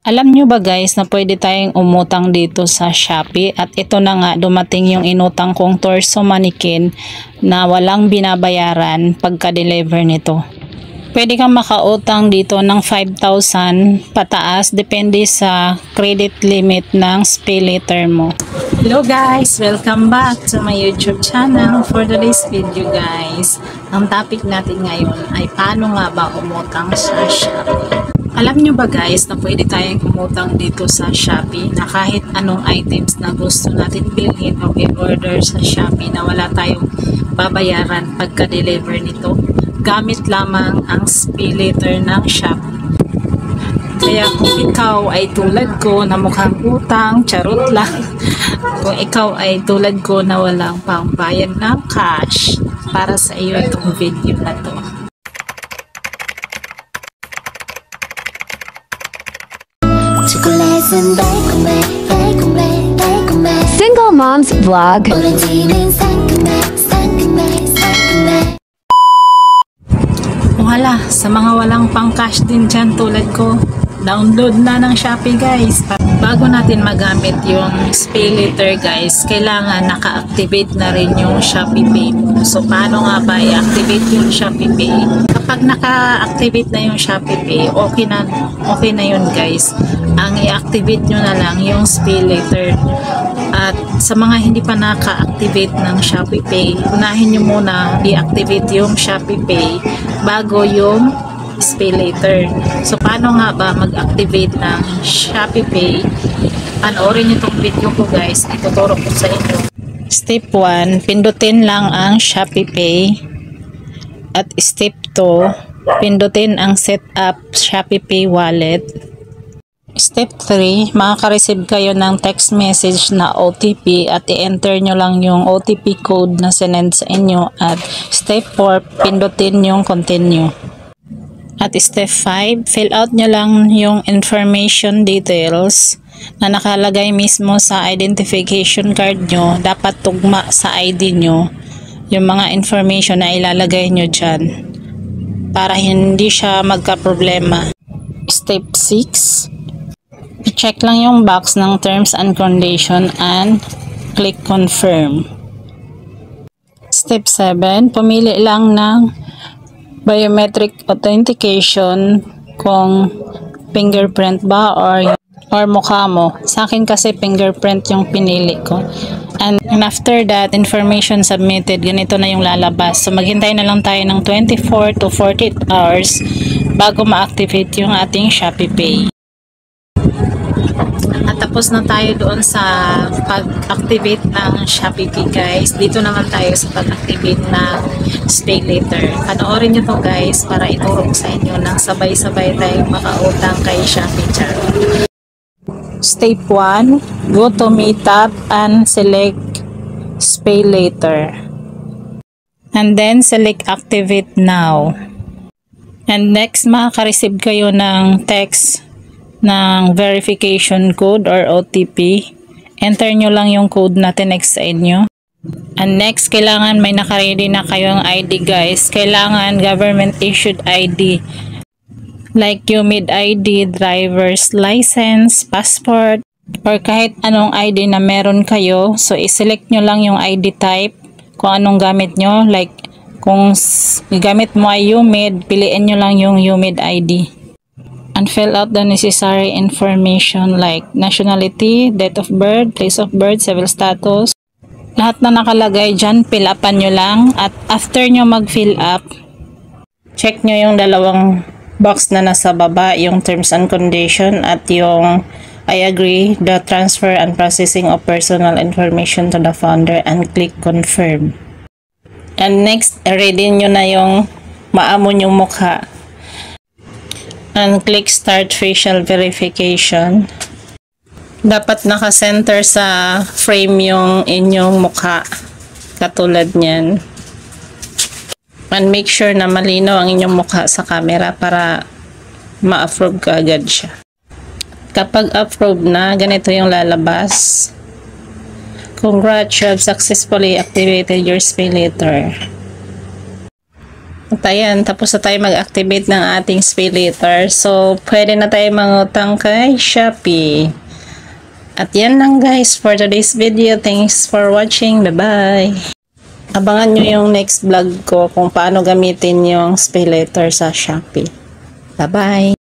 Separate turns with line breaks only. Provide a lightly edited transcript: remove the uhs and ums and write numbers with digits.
Alam nyo ba guys na pwede tayong umutang dito sa Shopee at ito na nga dumating yung inutang kong torso mannequin na walang binabayaran pagka-deliver nito. Pwede kang makautang dito ng 5,000 pataas depende sa credit limit ng SpayLater mo. Hello guys! Welcome back to my YouTube channel. For today's video guys, ang topic natin ngayon ay paano nga ba umutang sa Shopee. Alam nyo ba guys na pwede tayong umutang dito sa Shopee na kahit anong items na gusto natin bilhin o i-order sa Shopee na wala tayong babayaran pagka-deliver nito gamit lamang ang SpayLater ng Shopee. Kaya kung ikaw ay tulad ko na mukhang utang, charot lang. Kung ikaw ay tulad ko na walang pangbayad ng cash, para sa iyo itong video na to.
Single Moms Vlog.
Wala, sa mga walang pang cash din dyan tulad ko, download na ng Shopee guys. Bago natin magamit yung SpayLater guys, kailangan naka-activate na rin yung Shopee Pay mo. So paano nga ba i-activate yung Shopee Pay? Kapag naka-activate na yung Shopee Pay, okay na yun guys. Ang i-activate nyo na lang yung SpayLater. At sa mga hindi pa naka-activate ng Shopee Pay, unahin nyo muna i-activate yung Shopee Pay bago yung SpayLater. So paano nga ba mag-activate ng Shopee Pay? Panoorin nyo itong video ko guys, ituturo ko sa inyo. Step 1, pindutin lang ang Shopee Pay. At step 2, pindutin ang set up Shopee Pay wallet. Step 3, makaka-receive kayo ng text message na OTP at i-enter nyo lang yung OTP code na sinend sa inyo. At step 4, pindutin yung continue. At step 5, fill out nyo lang yung information details na nakalagay mismo sa identification card nyo. Dapat tugma sa ID nyo yung mga information na ilalagay nyo dyan para hindi siya magka-problema. Step 6, i-check lang yung box ng terms and condition and click confirm. Step 7, pumili lang ng biometric authentication kung fingerprint ba or mukha mo. Sa akin kasi fingerprint yung pinili ko. And after that, information submitted, ganito na yung lalabas. So maghintay na lang tayo ng 24 to 48 hours bago ma-activate yung ating Shopee Pay. At tapos na tayo doon sa pag-activate ng Shopee Pay guys. Dito naman tayo sa pag-activate ng SpayLater. Panoorin nyo to guys para ituro ko sa inyo nang sabay-sabay tayong makautang kay Shopee Chat. Step 1, go to Me tab and select SpayLater. And then select Activate Now. And next, makaka-receive kayo ng text ng verification code or OTP. Enter nyo lang yung code na tinext sa inyo. And next, kailangan may nakaready na kayong ID guys. Kailangan government issued ID. Like UMID ID, driver's license, passport, or kahit anong ID na meron kayo. So, iselect nyo lang yung ID type kung anong gamit nyo. Like, kung gamit mo ay UMID, piliin nyo lang yung UMID ID. And fill out the necessary information like nationality, date of birth, place of birth, civil status. Lahat na nakalagay dyan, fill upan nyo lang. At after nyo mag-fill up, check nyo yung dalawang box na nasa baba, yung terms and condition at yung I agree the transfer and processing of personal information to the founder and click confirm. And next, ready nyo na yung maamon yung mukha. And click start facial verification. Dapat naka-center sa frame yung inyong mukha. Katulad niyan. And make sure na malinaw ang inyong mukha sa camera para ma-approve ka agad siya. Kapag approve na, ganito yung lalabas. Congrats, you have successfully activated your SpayLater. At ayan, tapos na tayo mag-activate ng ating SpayLater. So, pwede na tayo mangutang kay Shopee. At yan lang guys for today's video. Thanks for watching. Bye-bye! Abangan nyo yung next vlog ko kung paano gamitin yung SpayLater sa Shopee. Bye-bye!